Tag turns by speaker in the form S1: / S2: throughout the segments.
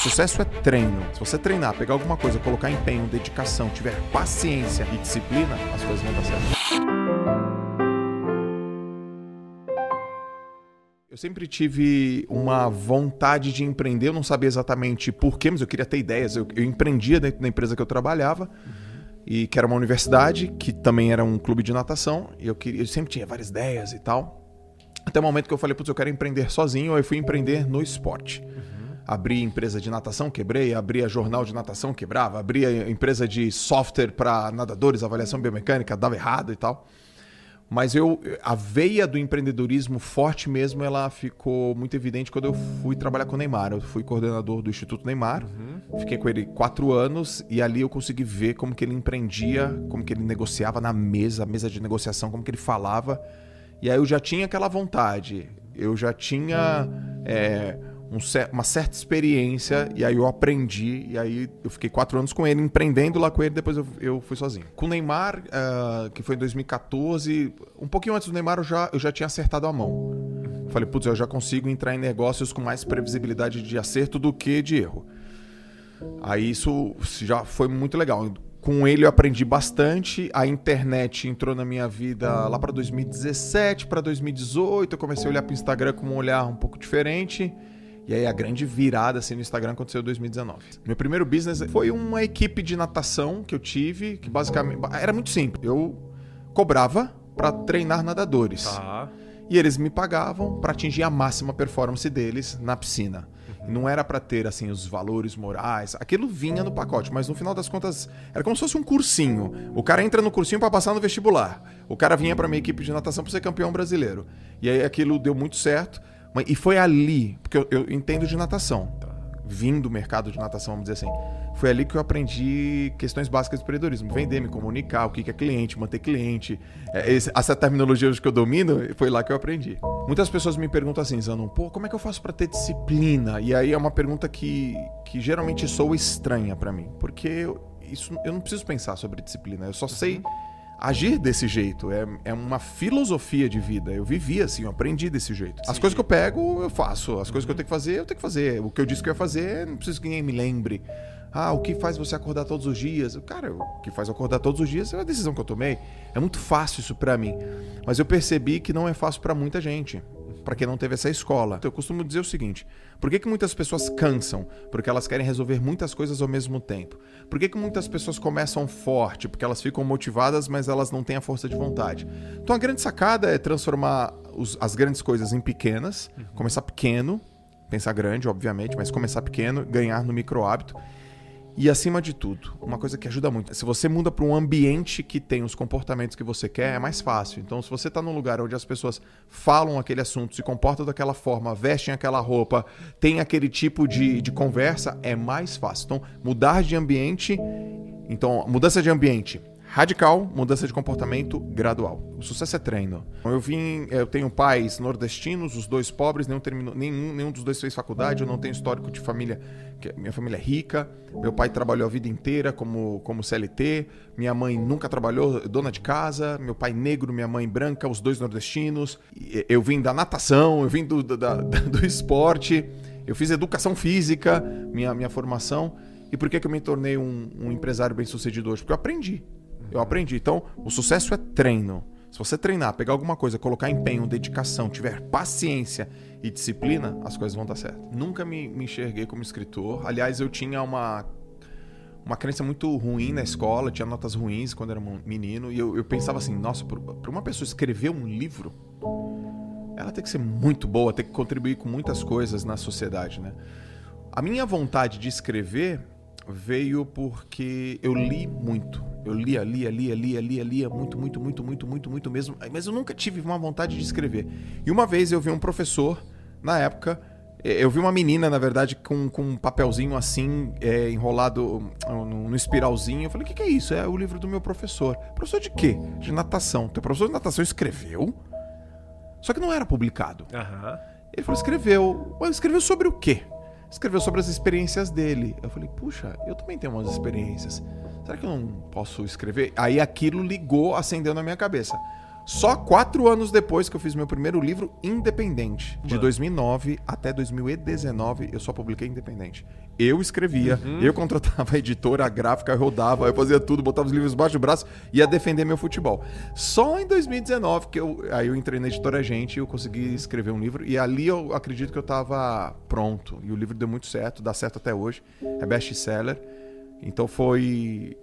S1: Sucesso é treino. Se você treinar, pegar alguma coisa, colocar empenho, dedicação, tiver paciência e disciplina, as coisas vão dar certo. Eu sempre tive uma vontade de empreender, eu não sabia exatamente porquê, mas eu queria ter ideias. Eu empreendia dentro da empresa que eu trabalhava, e que era uma universidade, que também era um clube de natação, e eu sempre tinha várias ideias e tal. Até o momento que eu falei, putz, eu quero empreender sozinho, aí eu fui empreender no esporte. Abri empresa de natação, quebrei. Abria jornal de natação, quebrava. Abria empresa de software para nadadores, avaliação biomecânica, dava errado e tal. Mas a veia do empreendedorismo forte mesmo, ela ficou muito evidente quando eu fui trabalhar com o Neymar. Eu fui coordenador do Instituto Neymar, fiquei com ele 4 anos e ali eu consegui ver como que ele empreendia, como que ele negociava na mesa, a mesa de negociação, como que ele falava. E aí eu já tinha aquela vontade, eu já tinha uma certa experiência, e aí eu aprendi, e aí eu fiquei 4 anos com ele, empreendendo lá com ele, depois eu fui sozinho. Com o Neymar, que foi em 2014, um pouquinho antes do Neymar eu já tinha acertado a mão. Falei, putz, eu já consigo entrar em negócios com mais previsibilidade de acerto do que de erro. Aí isso já foi muito legal. Com ele eu aprendi bastante, a internet entrou na minha vida lá para 2017, para 2018, eu comecei a olhar para o Instagram com um olhar um pouco diferente, e aí a grande virada assim, no Instagram aconteceu em 2019. Meu primeiro business foi uma equipe de natação que eu tive, que basicamente era muito simples. Eu cobrava para treinar nadadores, e eles me pagavam para atingir a máxima performance deles na piscina. Não era para ter assim os valores morais, aquilo vinha no pacote, mas no final das contas era como se fosse um cursinho. O cara entra no cursinho para passar no vestibular. O cara vinha para minha equipe de natação para ser campeão brasileiro. E aí aquilo deu muito certo, e foi ali, porque eu entendo de natação, vim do mercado de natação, vamos dizer assim. Foi ali que eu aprendi questões básicas de empreendedorismo. Vender, me comunicar, o que é cliente, manter cliente. Essa terminologia hoje que eu domino, foi lá que eu aprendi. Muitas pessoas me perguntam assim, Zanon, como é que eu faço para ter disciplina? E aí é uma pergunta que geralmente soa estranha para mim. Porque eu não preciso pensar sobre disciplina, eu só sei agir desse jeito. É uma filosofia de vida. Eu vivi assim, eu aprendi desse jeito. As coisas que eu pego, eu faço. As coisas que eu tenho que fazer. O que eu disse que eu ia fazer, não preciso que ninguém me lembre. O que faz você acordar todos os dias? Cara, o que faz eu acordar todos os dias é uma decisão que eu tomei. É muito fácil isso pra mim. Mas eu percebi que não é fácil pra muita gente, pra quem não teve essa escola. Então, eu costumo dizer o seguinte, por que muitas pessoas cansam? Porque elas querem resolver muitas coisas ao mesmo tempo. Por que muitas pessoas começam forte? Porque elas ficam motivadas, mas elas não têm a força de vontade. Então a grande sacada é transformar as grandes coisas em pequenas, começar pequeno, pensar grande, obviamente, mas começar pequeno, ganhar no micro hábito. E acima de tudo, uma coisa que ajuda muito, se você muda para um ambiente que tem os comportamentos que você quer, é mais fácil. Então, se você está num lugar onde as pessoas falam aquele assunto, se comportam daquela forma, vestem aquela roupa, tem aquele tipo de conversa, é mais fácil. Então, mudança de ambiente radical, mudança de comportamento gradual. O sucesso é treino. Eu tenho pais nordestinos, os 2 pobres, nenhum dos 2 fez faculdade, eu não tenho histórico de família, minha família é rica, meu pai trabalhou a vida inteira como CLT, minha mãe nunca trabalhou, dona de casa, meu pai negro, minha mãe branca, os 2 nordestinos. Eu vim da natação, eu vim do esporte, eu fiz educação física, minha formação. E por que eu me tornei um empresário bem-sucedido hoje? Porque eu aprendi. Então, o sucesso é treino. Se você treinar, pegar alguma coisa, colocar empenho, dedicação, tiver paciência e disciplina, as coisas vão dar certo. Nunca me enxerguei como escritor. Aliás, eu tinha uma crença muito ruim na escola, tinha notas ruins quando era menino. E eu pensava assim, nossa, para uma pessoa escrever um livro, ela tem que ser muito boa, tem que contribuir com muitas coisas na sociedade, né? A minha vontade de escrever veio porque eu li muito. Eu lia muito mesmo, mas eu nunca tive uma vontade de escrever. E uma vez eu vi um professor, na época, eu vi uma menina, na verdade, com um papelzinho assim, enrolado no espiralzinho. Eu falei, o que é isso? É o livro do meu professor. Professor de quê? De natação. Teu professor de natação escreveu? Só que não era publicado. Ele falou, escreveu. Mas escreveu sobre o quê? Escreveu sobre as experiências dele. Eu falei, puxa, eu também tenho umas experiências. Será que eu não posso escrever? Aí aquilo acendeu na minha cabeça. Só 4 anos depois que eu fiz meu primeiro livro independente. De 2009 até 2019, eu só publiquei independente. Eu escrevia, eu contratava a editora, a gráfica, eu rodava, eu fazia tudo, botava os livros debaixo do braço e ia defender meu futebol. Só em 2019 que eu entrei na editora Gente e eu consegui escrever um livro. E ali eu acredito que eu estava pronto. E o livro deu muito certo, dá certo até hoje. É best-seller. Então foi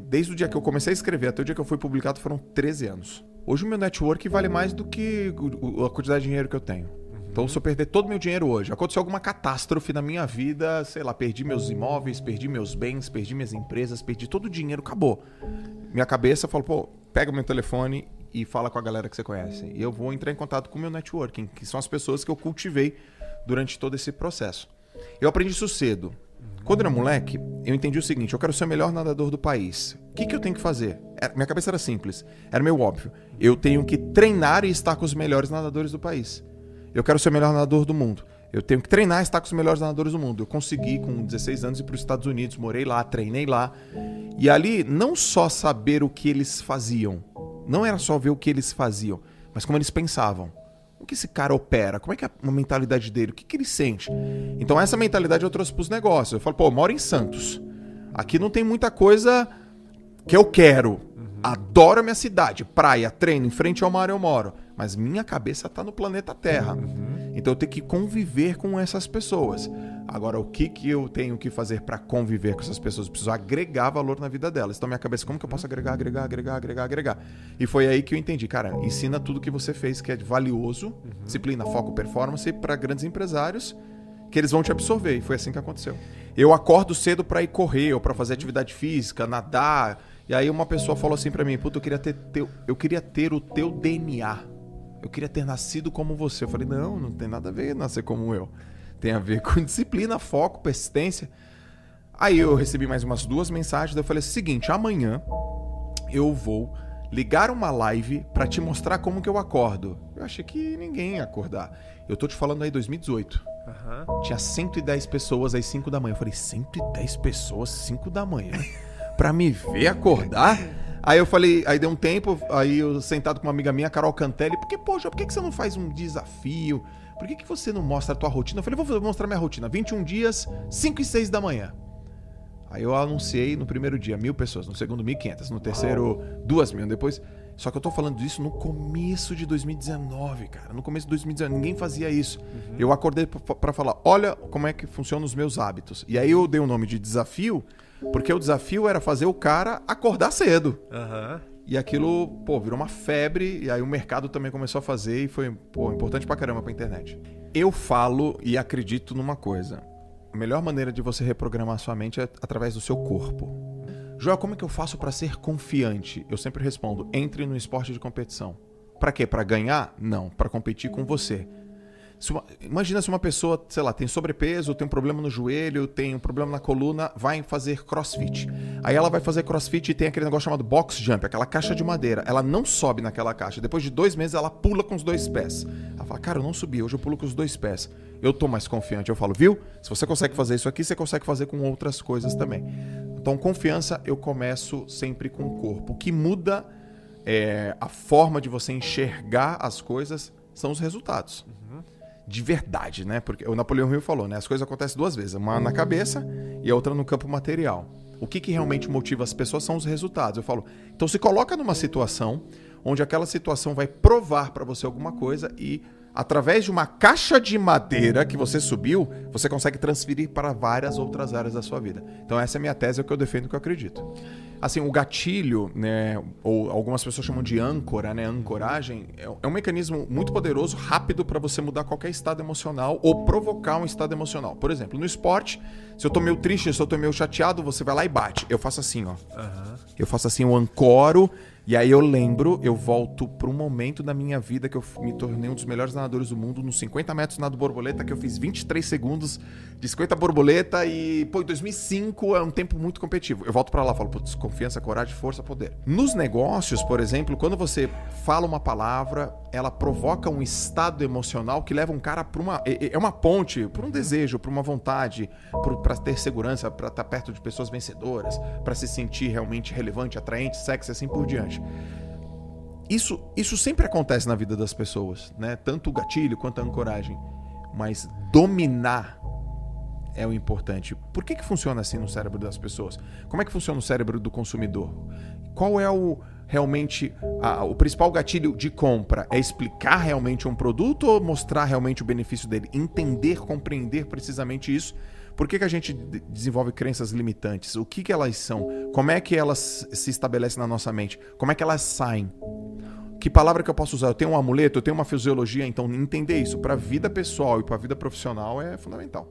S1: desde o dia que eu comecei a escrever até o dia que eu fui publicado, foram 13 anos. Hoje o meu network vale mais do que a quantidade de dinheiro que eu tenho. Então, se eu perder todo o meu dinheiro hoje, aconteceu alguma catástrofe na minha vida, sei lá, perdi meus imóveis, perdi meus bens, perdi minhas empresas, perdi todo o dinheiro, acabou. Minha cabeça falou, pô, pega o meu telefone e fala com a galera que você conhece. E eu vou entrar em contato com o meu networking, que são as pessoas que eu cultivei durante todo esse processo. Eu aprendi isso cedo. Quando eu era moleque, eu entendi o seguinte, eu quero ser o melhor nadador do país. O que eu tenho que fazer? Minha cabeça era simples, era meio óbvio. Eu tenho que treinar e estar com os melhores nadadores do país. Eu quero ser o melhor nadador do mundo. Eu tenho que treinar e estar com os melhores nadadores do mundo. Eu consegui, com 16 anos, ir para os Estados Unidos, morei lá, treinei lá. E ali, não só saber o que eles faziam, não era só ver o que eles faziam, mas como eles pensavam. O que esse cara opera? Como é que é a mentalidade dele? O que ele sente? Então essa mentalidade eu trouxe para os negócios. Eu falo, pô, eu moro em Santos. Aqui não tem muita coisa que eu quero. Adoro a minha cidade. Praia, treino, em frente ao mar eu moro. Mas minha cabeça está no planeta Terra. Então eu tenho que conviver com essas pessoas. Agora, o que eu tenho que fazer para conviver com essas pessoas? Eu preciso agregar valor na vida delas. Então minha cabeça, como que eu posso agregar? E foi aí que eu entendi. Cara, ensina tudo que você fez que é valioso, disciplina, foco, performance, para grandes empresários, que eles vão te absorver. E foi assim que aconteceu. Eu acordo cedo para ir correr, ou para fazer atividade física, nadar. E aí uma pessoa falou assim para mim, puta, eu queria ter o teu DNA. Eu queria ter nascido como você. Eu falei, não tem nada a ver nascer como eu. Tem a ver com disciplina, foco, persistência. Aí eu recebi mais umas 2 mensagens. Daí eu falei, seguinte, amanhã eu vou ligar uma live pra te mostrar como que eu acordo. Eu achei que ninguém ia acordar. Eu tô te falando aí 2018. Tinha 110 pessoas às 5 da manhã. Eu falei, 110 pessoas, 5 da manhã? Pra me ver acordar? Aí eu falei, aí deu um tempo, aí eu sentado com uma amiga minha, Carol Cantelli, porque, poxa, por que você não faz um desafio? Por que você não mostra a tua rotina? Eu falei, vou mostrar minha rotina, 21 dias, 5 e 6 da manhã. Aí eu anunciei no primeiro dia 1.000 pessoas, no segundo 1.500, no terceiro 2.000, depois... Só que eu tô falando disso no começo de 2019, cara. No começo de 2019, ninguém fazia isso. Eu acordei pra falar, olha como é que funcionam os meus hábitos. E aí eu dei o nome de desafio, porque o desafio era fazer o cara acordar cedo. E aquilo, virou uma febre. E aí o mercado também começou a fazer e foi, importante pra caramba pra internet. Eu falo e acredito numa coisa. A melhor maneira de você reprogramar sua mente é através do seu corpo. Joel, como é que eu faço para ser confiante? Eu sempre respondo, entre no esporte de competição. Para quê? Para ganhar? Não, para competir com você. Imagina se uma pessoa, sei lá, tem sobrepeso, tem um problema no joelho, tem um problema na coluna, vai fazer crossfit. Aí ela vai fazer crossfit e tem aquele negócio chamado box jump, aquela caixa de madeira. Ela não sobe naquela caixa. Depois de 2 meses ela pula com os 2 pés. Ela fala, cara, eu não subi, hoje eu pulo com os 2 pés. Eu tô mais confiante. Eu falo, viu? Se você consegue fazer isso aqui, você consegue fazer com outras coisas também. Então, confiança eu começo sempre com o corpo. O que muda a forma de você enxergar as coisas são os resultados. De verdade, né? Porque o Napoleão Hill falou, né? As coisas acontecem 2 vezes. Uma na cabeça e a outra no campo material. O que realmente motiva as pessoas são os resultados. Eu falo, então se coloca numa situação onde aquela situação vai provar para você alguma coisa e através de uma caixa de madeira que você subiu, você consegue transferir para várias outras áreas da sua vida. Então essa é a minha tese, é o que eu defendo, que eu acredito. Assim, o gatilho, né, ou algumas pessoas chamam de âncora, né, ancoragem, é um mecanismo muito poderoso, rápido para você mudar qualquer estado emocional ou provocar um estado emocional. Por exemplo, no esporte, se eu tô meio triste, se eu tô meio chateado, você vai lá e bate. Eu faço assim, ó. Eu faço assim, eu ancoro. E aí eu lembro, eu volto para um momento da minha vida que eu me tornei um dos melhores nadadores do mundo, nos 50 metros nado borboleta, que eu fiz 23 segundos de 50 borboleta e, em 2005 é um tempo muito competitivo. Eu volto para lá e falo, putz, confiança, coragem, força, poder. Nos negócios, por exemplo, quando você fala uma palavra, ela provoca um estado emocional que leva um cara para uma... É uma ponte, para um desejo, para uma vontade, para ter segurança, para estar perto de pessoas vencedoras, para se sentir realmente relevante, atraente, sexy, assim por diante. Isso sempre acontece na vida das pessoas, né? Tanto o gatilho quanto a ancoragem. Mas dominar é o importante. Por que funciona assim no cérebro das pessoas? Como é que funciona o cérebro do consumidor? Qual é realmente o principal gatilho de compra? É explicar realmente um produto ou mostrar realmente o benefício dele? Entender, compreender precisamente isso. Por que a gente desenvolve crenças limitantes? O que elas são? Como é que elas se estabelecem na nossa mente? Como é que elas saem? Que palavra que eu posso usar? Eu tenho um amuleto, eu tenho uma fisiologia, então entender isso para a vida pessoal e para a vida profissional é fundamental.